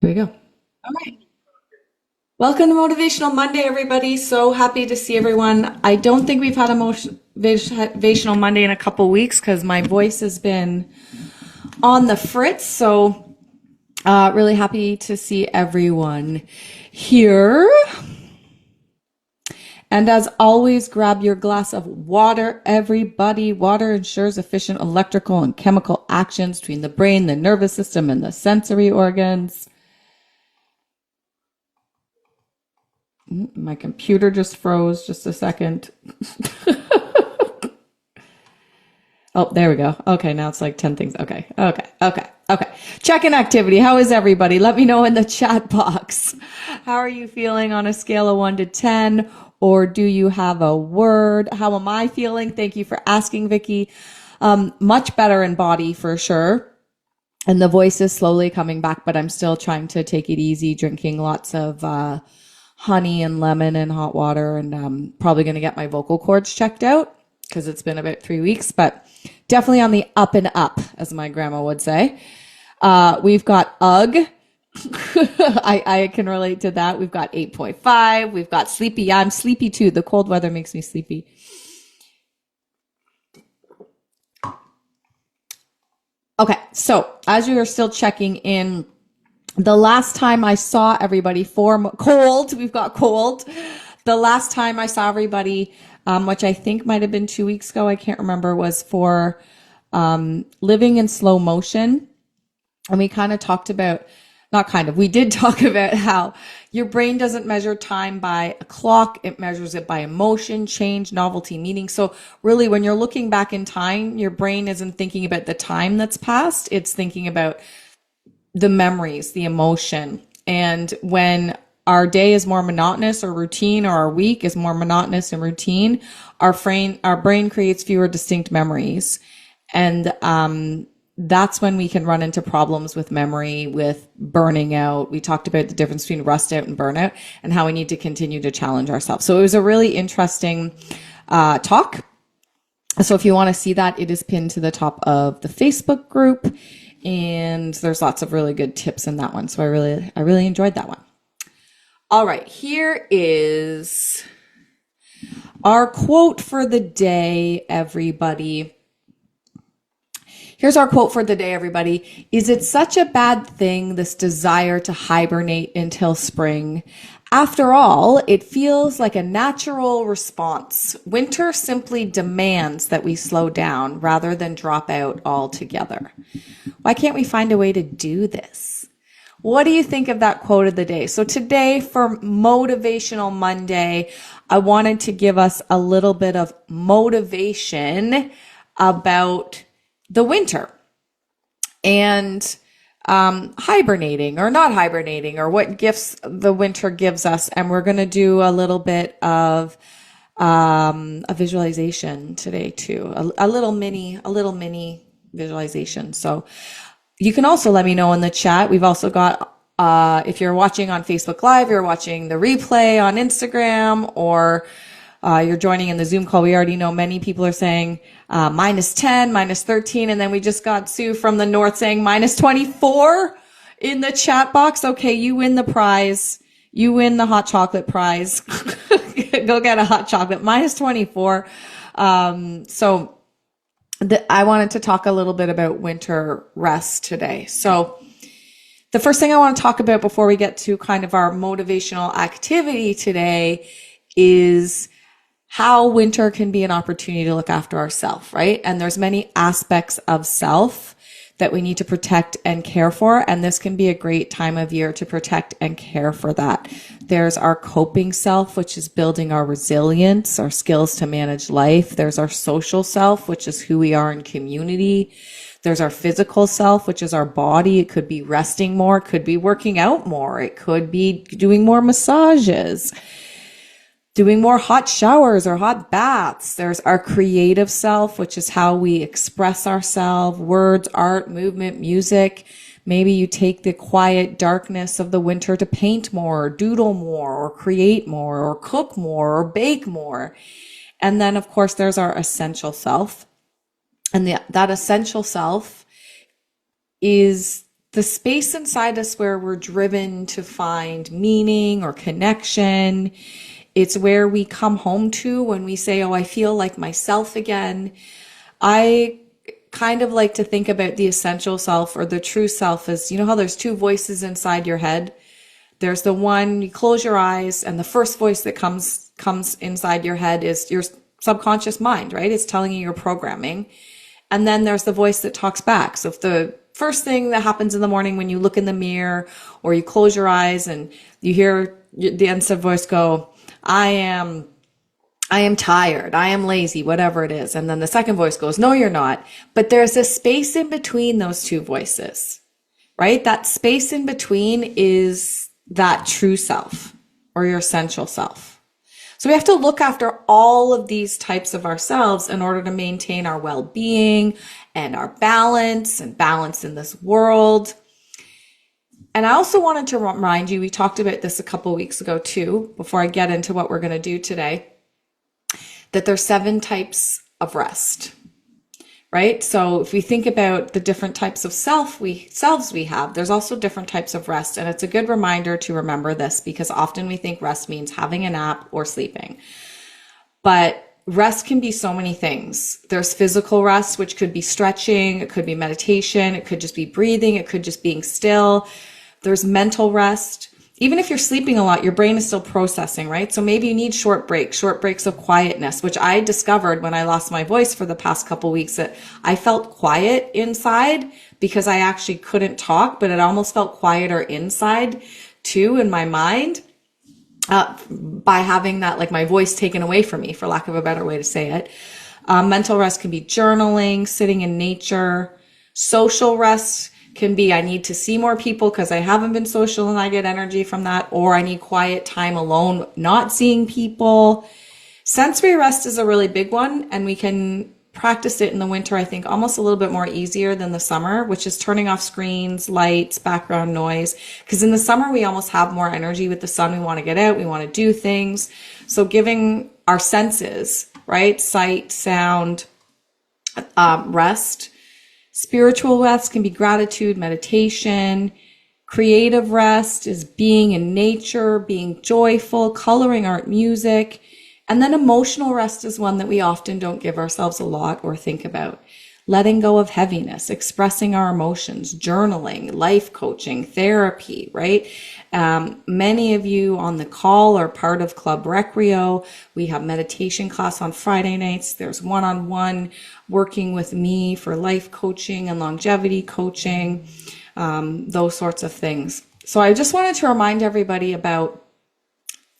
Here we go. All right. Welcome to Motivational Monday, everybody. So happy to see everyone. I don't think we've had a Motivational Monday in a couple weeks because my voice has been on the fritz. So really happy to see everyone here. And as always, grab your glass of water, everybody. Water ensures efficient electrical and chemical actions between the brain, the nervous system, and the sensory organs. My computer just froze just a second. Oh, there we go. Okay, now it's like 10 things. Okay. Check-in activity. How is everybody? Let me know in the chat box. How are you feeling on a scale of 1 to 10? Or do you have a word? How am I feeling? Thank you for asking, Vicky. Much better in body for sure. And the voice is slowly coming back, but I'm still trying to take it easy, drinking lots of honey and lemon and hot water, and probably going to get my vocal cords checked out because it's been about 3 weeks, but definitely on the up and up, as my grandma would say. We've got UGG. I can relate to that. We've got 8.5. We've got sleepy. Yeah, I'm sleepy too. The cold weather makes me sleepy. Okay, so as you are still checking in, the last time I saw everybody for cold, we've got cold. The last time I saw everybody, which I think might have been 2 weeks ago, I can't remember, was for living in slow motion. And we kind of talked about, not kind of, we did talk about how your brain doesn't measure time by a clock. It measures it by emotion, change, novelty, meaning. So really, when you're looking back in time, your brain isn't thinking about the time that's passed. It's thinking about the memories, the emotion. And when our day is more monotonous or routine, or our week is more monotonous and routine, our brain creates fewer distinct memories. And that's when we can run into problems with memory, with burning out. We talked about the difference between rust out and burnout and how we need to continue to challenge ourselves. So it was a really interesting talk. So if you want to see that, it is pinned to the top of the Facebook group. And there's lots of really good tips in that one. So I really enjoyed that one. All right, here is our quote for the day, everybody. Here's our quote for the day, everybody. Is it such a bad thing, this desire to hibernate until spring? After all, it feels like a natural response. Winter simply demands that we slow down rather than drop out altogether. Why can't we find a way to do this? What do you think of that quote of the day? So today for Motivational Monday, I wanted to give us a little bit of motivation about the winter and hibernating or not hibernating, or what gifts the winter gives us. And we're going to do a little bit of a visualization today too, a little mini visualization. So you can also let me know in the chat. We've also got, if you're watching on Facebook Live, you're watching the replay on Instagram, or you're joining in the Zoom call. We already know many people are saying -10, -13. And then we just got Sue from the north saying -24 in the chat box. Okay, you win the prize. You win the hot chocolate prize. Go get a hot chocolate. -24. So I wanted to talk a little bit about winter rest today. So the first thing I want to talk about before we get to kind of our motivational activity today is how winter can be an opportunity to look after ourselves, right? And there's many aspects of self that we need to protect and care for. And this can be a great time of year to protect and care for that. There's our coping self, which is building our resilience, our skills to manage life. There's our social self, which is who we are in community. There's our physical self, which is our body. It could be resting more. It could be working out more. It could be doing more massages, doing more hot showers or hot baths. There's our creative self, which is how we express ourselves, words, art, movement, music. Maybe you take the quiet darkness of the winter to paint more, or doodle more, or create more, or cook more, or bake more. And then, of course, there's our essential self. And that essential self is the space inside us where we're driven to find meaning or connection. It's where we come home to when we say, oh, I feel like myself again. I kind of like to think about the essential self or the true self as, you know how there's two voices inside your head? There's the one, you close your eyes, and the first voice that comes inside your head is your subconscious mind, right? It's telling you your programming. And then there's the voice that talks back. So if the first thing that happens in the morning when you look in the mirror or you close your eyes and you hear the inside voice go, I am tired, I am lazy, whatever it is. And then the second voice goes, no, you're not. But there's a space in between those two voices, right? That space in between is that true self or your essential self. So we have to look after all of these types of ourselves in order to maintain our well-being and our balance and balance in this world. And I also wanted to remind you, we talked about this a couple of weeks ago too, before I get into what we're going to do today, that there's 7 types of rest, right? So if we think about the different types of selves we have, there's also different types of rest. And it's a good reminder to remember this because often we think rest means having a nap or sleeping. But rest can be so many things. There's physical rest, which could be stretching, it could be meditation, it could just be breathing, it could just being still. There's mental rest. Even if you're sleeping a lot, your brain is still processing, right? So maybe you need short breaks of quietness, which I discovered when I lost my voice for the past couple weeks, that I felt quiet inside because I actually couldn't talk, but it almost felt quieter inside too in my mind by having that, like my voice taken away from me, for lack of a better way to say it. Mental rest can be journaling, sitting in nature. Social rest can be, I need to see more people because I haven't been social and I get energy from that, or I need quiet time alone, not seeing people. Sensory rest is a really big one, and we can practice it in the winter, I think, almost a little bit more easier than the summer, which is turning off screens, lights, background noise. Because in the summer, we almost have more energy with the sun. We want to get out, we want to do things. So giving our senses, right, sight, sound, rest. Spiritual rest can be gratitude, meditation. Creative rest is being in nature, being joyful, coloring, art, music. And then emotional rest is one that we often don't give ourselves a lot or think about. Letting go of heaviness, expressing our emotions, journaling, life coaching, therapy, right? Many of you on the call are part of Club Recreo. We have meditation class on Friday nights. There's one-on-one working with me for life coaching and longevity coaching, those sorts of things. So I just wanted to remind everybody about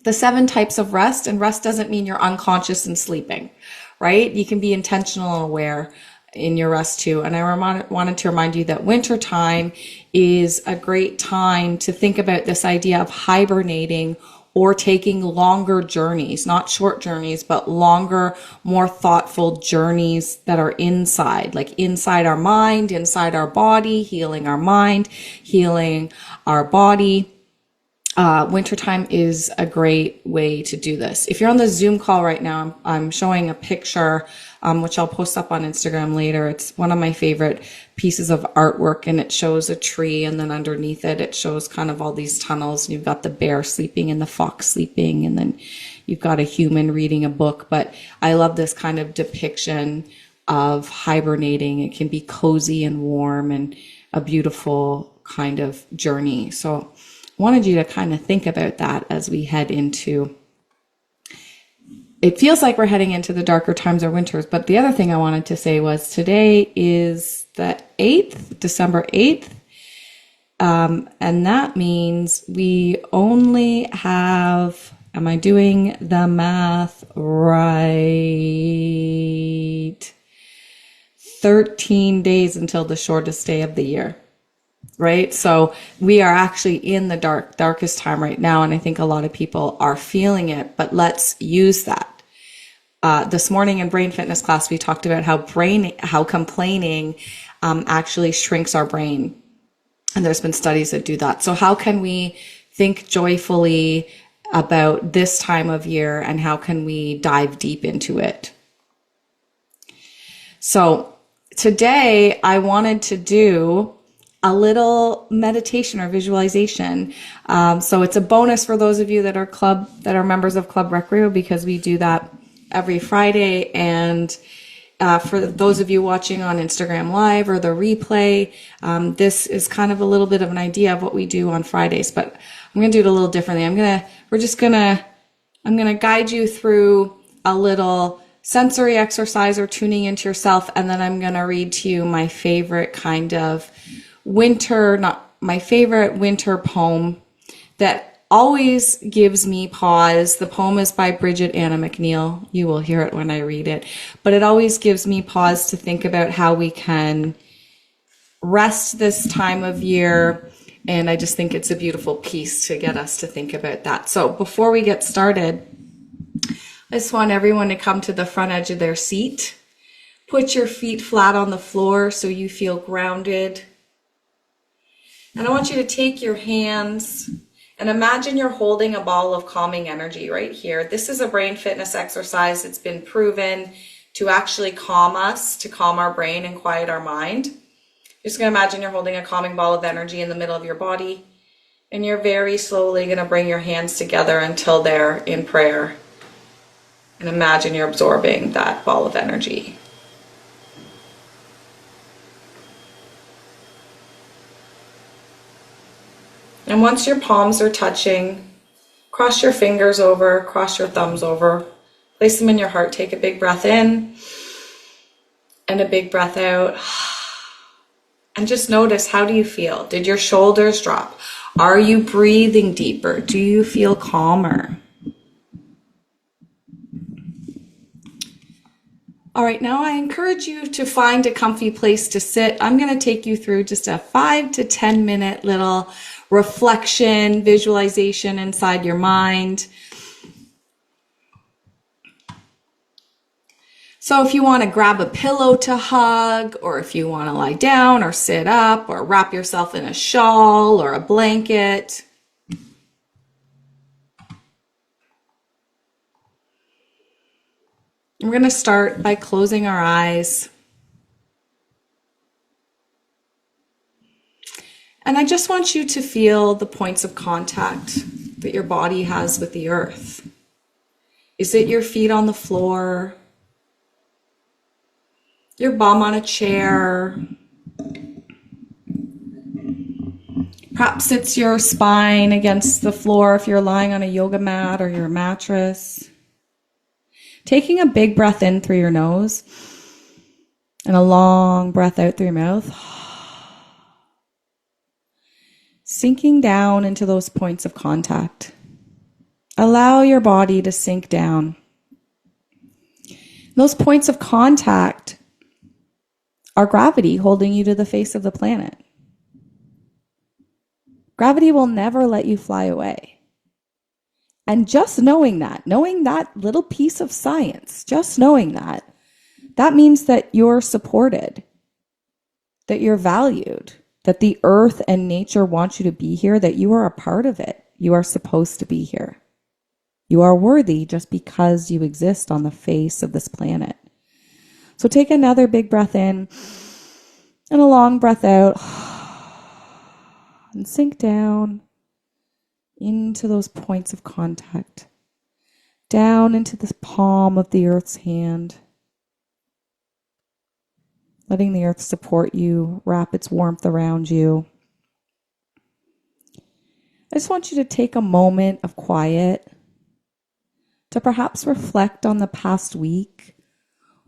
the 7 types of rest, and rest doesn't mean you're unconscious and sleeping, right? You can be intentional and aware in your rest too. And I wanted to remind you that winter time is a great time to think about this idea of hibernating or taking longer journeys, not short journeys, but longer, more thoughtful journeys that are inside, like inside our mind, inside our body, healing our mind, healing our body. Wintertime is a great way to do this. If you're on the Zoom call right now, I'm showing a picture, which I'll post up on Instagram later. It's one of my favorite pieces of artwork, and it shows a tree, and then underneath it, it shows kind of all these tunnels, and you've got the bear sleeping and the fox sleeping, and then you've got a human reading a book. But I love this kind of depiction of hibernating. It can be cozy and warm and a beautiful kind of journey. So wanted you to kind of think about that as we head into, it feels like we're heading into the darker times or winters. But the other thing I wanted to say was today is the 8th, December 8th. And that means we only have, am I doing the math right? 13 days until the shortest day of the year. Right? So we are actually in the darkest time right now. And I think a lot of people are feeling it, but let's use that. This morning in brain fitness class, we talked about how complaining actually shrinks our brain. And there's been studies that do that. So how can we think joyfully about this time of year, and how can we dive deep into it? So today I wanted to do a little meditation or visualization. So it's a bonus for those of you that are members of Club Recreo, because we do that every Friday. And for those of you watching on Instagram Live or the replay, this is kind of a little bit of an idea of what we do on Fridays, but I'm going to do it a little differently. I'm going to guide you through a little sensory exercise or tuning into yourself. And then I'm going to read to you my favorite kind of favorite winter poem that always gives me pause. The poem is by Bridget Anna McNeil. You will hear it when I read it, but it always gives me pause to think about how we can rest this time of year. And I just think it's a beautiful piece to get us to think about that. So before we get started, I just want everyone to come to the front edge of their seat. Put your feet flat on the floor so you feel grounded. And I want you to take your hands and imagine you're holding a ball of calming energy right here. This is a brain fitness exercise. It's been proven to actually calm us, to calm our brain and quiet our mind. You're just going to imagine you're holding a calming ball of energy in the middle of your body. And you're very slowly going to bring your hands together until they're in prayer. And imagine you're absorbing that ball of energy. And once your palms are touching, cross your fingers over, cross your thumbs over, place them in your heart. Take a big breath in and a big breath out. And just notice, how do you feel? Did your shoulders drop? Are you breathing deeper? Do you feel calmer? All right, now I encourage you to find a comfy place to sit. I'm going to take you through just a 5 to 10 minute little reflection, visualization inside your mind. So if you want to grab a pillow to hug, or if you want to lie down or sit up or wrap yourself in a shawl or a blanket. We're going to start by closing our eyes. And I just want you to feel the points of contact that your body has with the earth. Is it your feet on the floor? Your bum on a chair? Perhaps it's your spine against the floor if you're lying on a yoga mat or your mattress. Taking a big breath in through your nose and a long breath out through your mouth. Sinking down into those points of contact. Allow your body to sink down. Those points of contact are gravity holding you to the face of the planet. Gravity will never let you fly away. And just knowing that little piece of science, just knowing that means that you're supported, that you're valued, that the earth and nature want you to be here, that you are a part of it. You are supposed to be here. You are worthy just because you exist on the face of this planet. So take another big breath in and a long breath out and sink down into those points of contact, down into the palm of the earth's hand, letting the earth support you, wrap its warmth around you. I just want you to take a moment of quiet to perhaps reflect on the past week,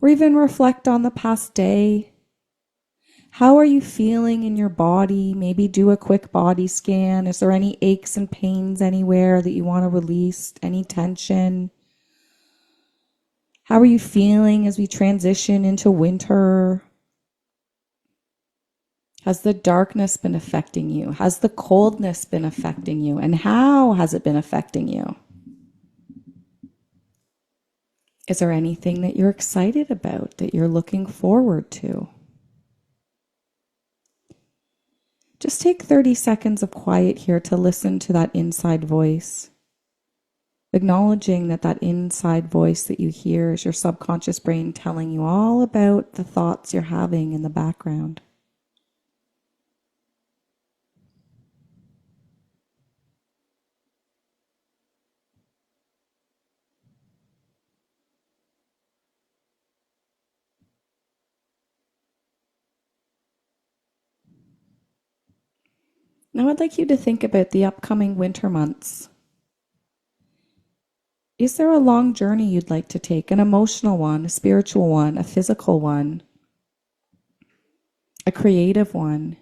or even reflect on the past day. How are you feeling in your body? Maybe do a quick body scan. Is there any aches and pains anywhere that you want to release? Any tension? How are you feeling as we transition into winter? Has the darkness been affecting you? Has the coldness been affecting you? And how has it been affecting you? Is there anything that you're excited about, that you're looking forward to? Just take 30 seconds of quiet here to listen to that inside voice. Acknowledging that inside voice that you hear is your subconscious brain telling you all about the thoughts you're having in the background. Now I'd like you to think about the upcoming winter months. Is there a long journey you'd like to take? An emotional one, a spiritual one, a physical one, a creative one?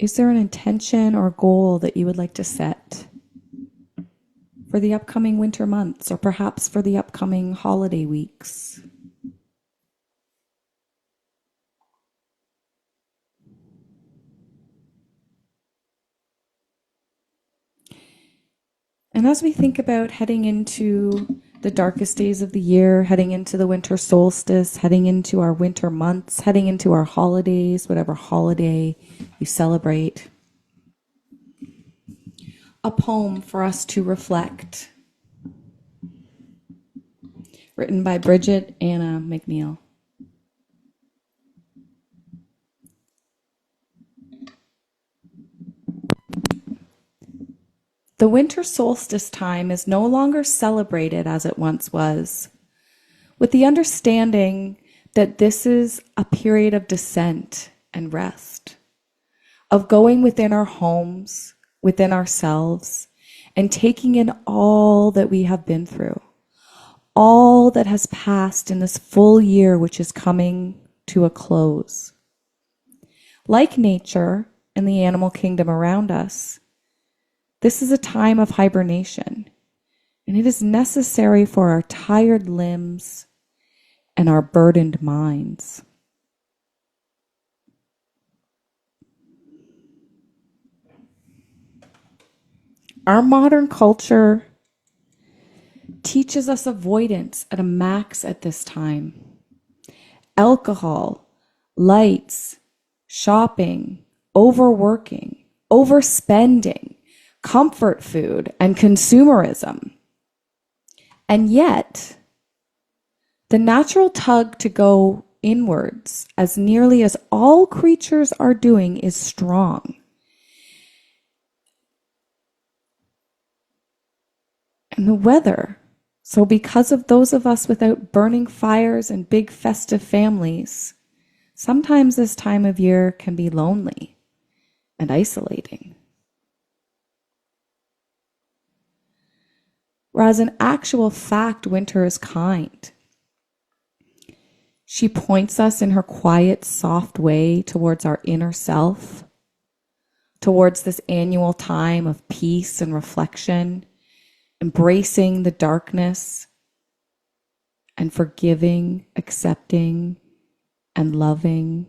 Is there an intention or goal that you would like to set for the upcoming winter months, or perhaps for the upcoming holiday weeks? And as we think about heading into the darkest days of the year, heading into the winter solstice, heading into our winter months, heading into our holidays, whatever holiday you celebrate, a poem for us to reflect, written by Bridget Anna McNeil. The winter solstice time is no longer celebrated as it once was, with the understanding that this is a period of descent and rest, of going within our homes, within ourselves, and taking in all that we have been through, all that has passed in this full year which is coming to a close. Like nature and the animal kingdom around us, this is a time of hibernation, and it is necessary for our tired limbs and our burdened minds. Our modern culture teaches us avoidance at a max at this time. Alcohol, lights, shopping, overworking, overspending, comfort food, and consumerism. And yet, the natural tug to go inwards, as nearly as all creatures are doing, is strong. And the weather, so because of those of us without burning fires and big festive families, sometimes this time of year can be lonely and isolating. Whereas in actual fact, winter is kind. She points us in her quiet, soft way towards our inner self, towards this annual time of peace and reflection, embracing the darkness and forgiving, accepting, and loving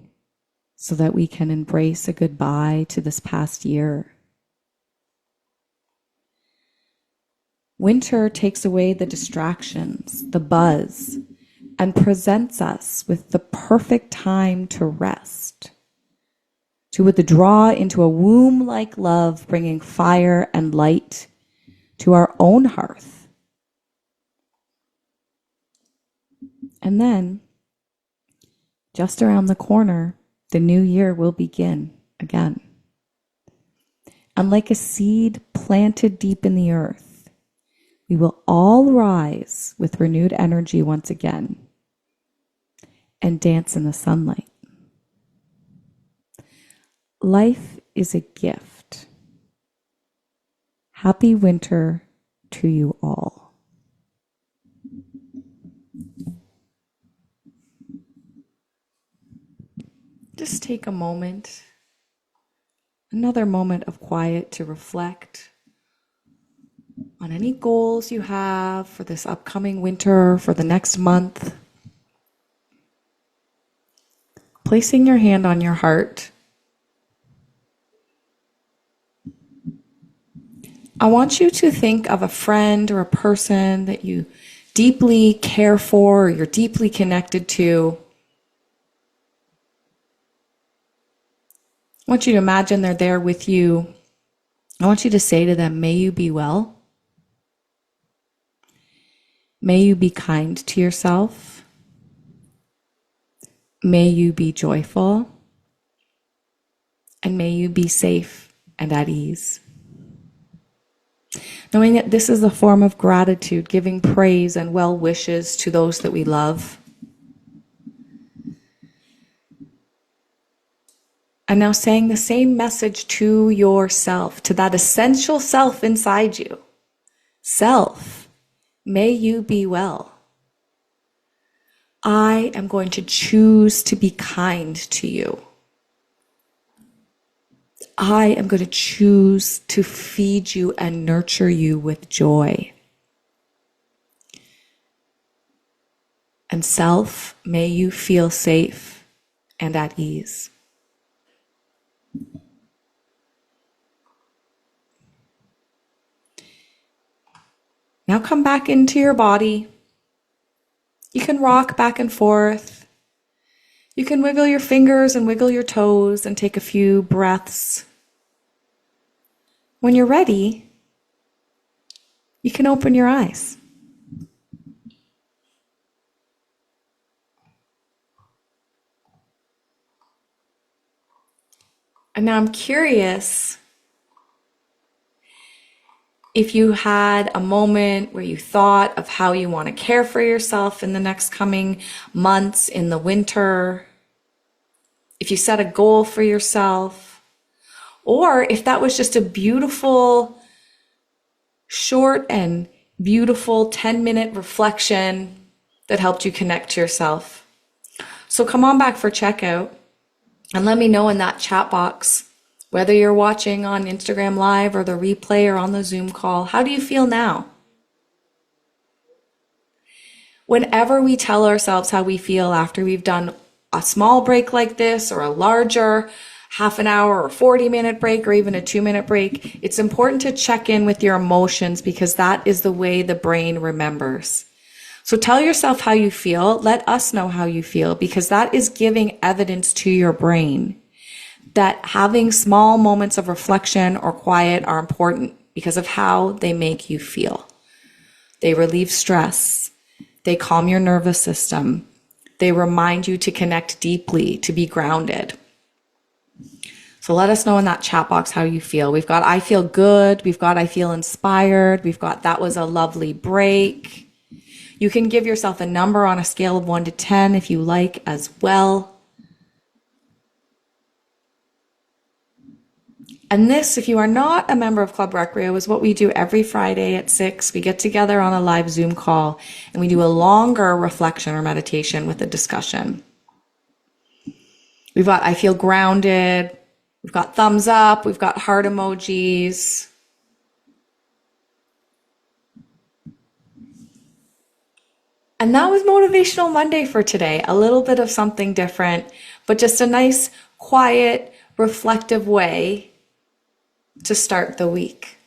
so that we can embrace a goodbye to this past year. Winter takes away the distractions, the buzz, and presents us with the perfect time to rest, to withdraw into a womb-like love, bringing fire and light to our own hearth. And then, just around the corner, the new year will begin again. And like a seed planted deep in the earth, we will all rise with renewed energy once again and dance in the sunlight. Life is a gift. Happy winter to you all. Just take a moment, another moment of quiet to reflect on any goals you have for this upcoming winter, for the next month. Placing your hand on your heart, I want you to think of a friend or a person that you deeply care for or you're deeply connected to. I want you to imagine they're there with you. I want you to say to them, may you be well. May you be kind to yourself. May you be joyful. And may you be safe and at ease. Knowing that this is a form of gratitude, giving praise and well wishes to those that we love. And now saying the same message to yourself, to that essential self inside you. Self, may you be well. I am going to choose to be kind to you. I am going to choose to feed you and nurture you with joy. And self, may you feel safe and at ease. Now come back into your body. You can rock back and forth. You can wiggle your fingers and wiggle your toes and take a few breaths. When you're ready, you can open your eyes. And now I'm curious if you had a moment where you thought of how you want to care for yourself in the next coming months, in the winter, if you set a goal for yourself, or if that was just a beautiful, short and beautiful 10-minute reflection that helped you connect to yourself. So come on back for checkout and let me know in that chat box, whether you're watching on Instagram Live or the replay or on the Zoom call, how do you feel now? Whenever we tell ourselves how we feel after we've done a small break like this or a larger half an hour or 40-minute break or even a 2-minute break, it's important to check in with your emotions because that is the way the brain remembers. So tell yourself how you feel. Let us know how you feel because that is giving evidence to your brain that having small moments of reflection or quiet are important because of how they make you feel. They relieve stress. They calm your nervous system. They remind you to connect deeply, to be grounded. So let us know in that chat box how you feel. We've got I feel good. We've got I feel inspired. We've got that was a lovely break. You can give yourself a number on a scale of 1 to 10 if you like as well. And this, if you are not a member of Club Recreo, is what we do every Friday at 6. We get together on a live Zoom call and we do a longer reflection or meditation with a discussion. We've got I feel grounded. We've got thumbs up. We've got heart emojis. And that was Motivational Monday for today. A little bit of something different, but just a nice, quiet, reflective way to start the week.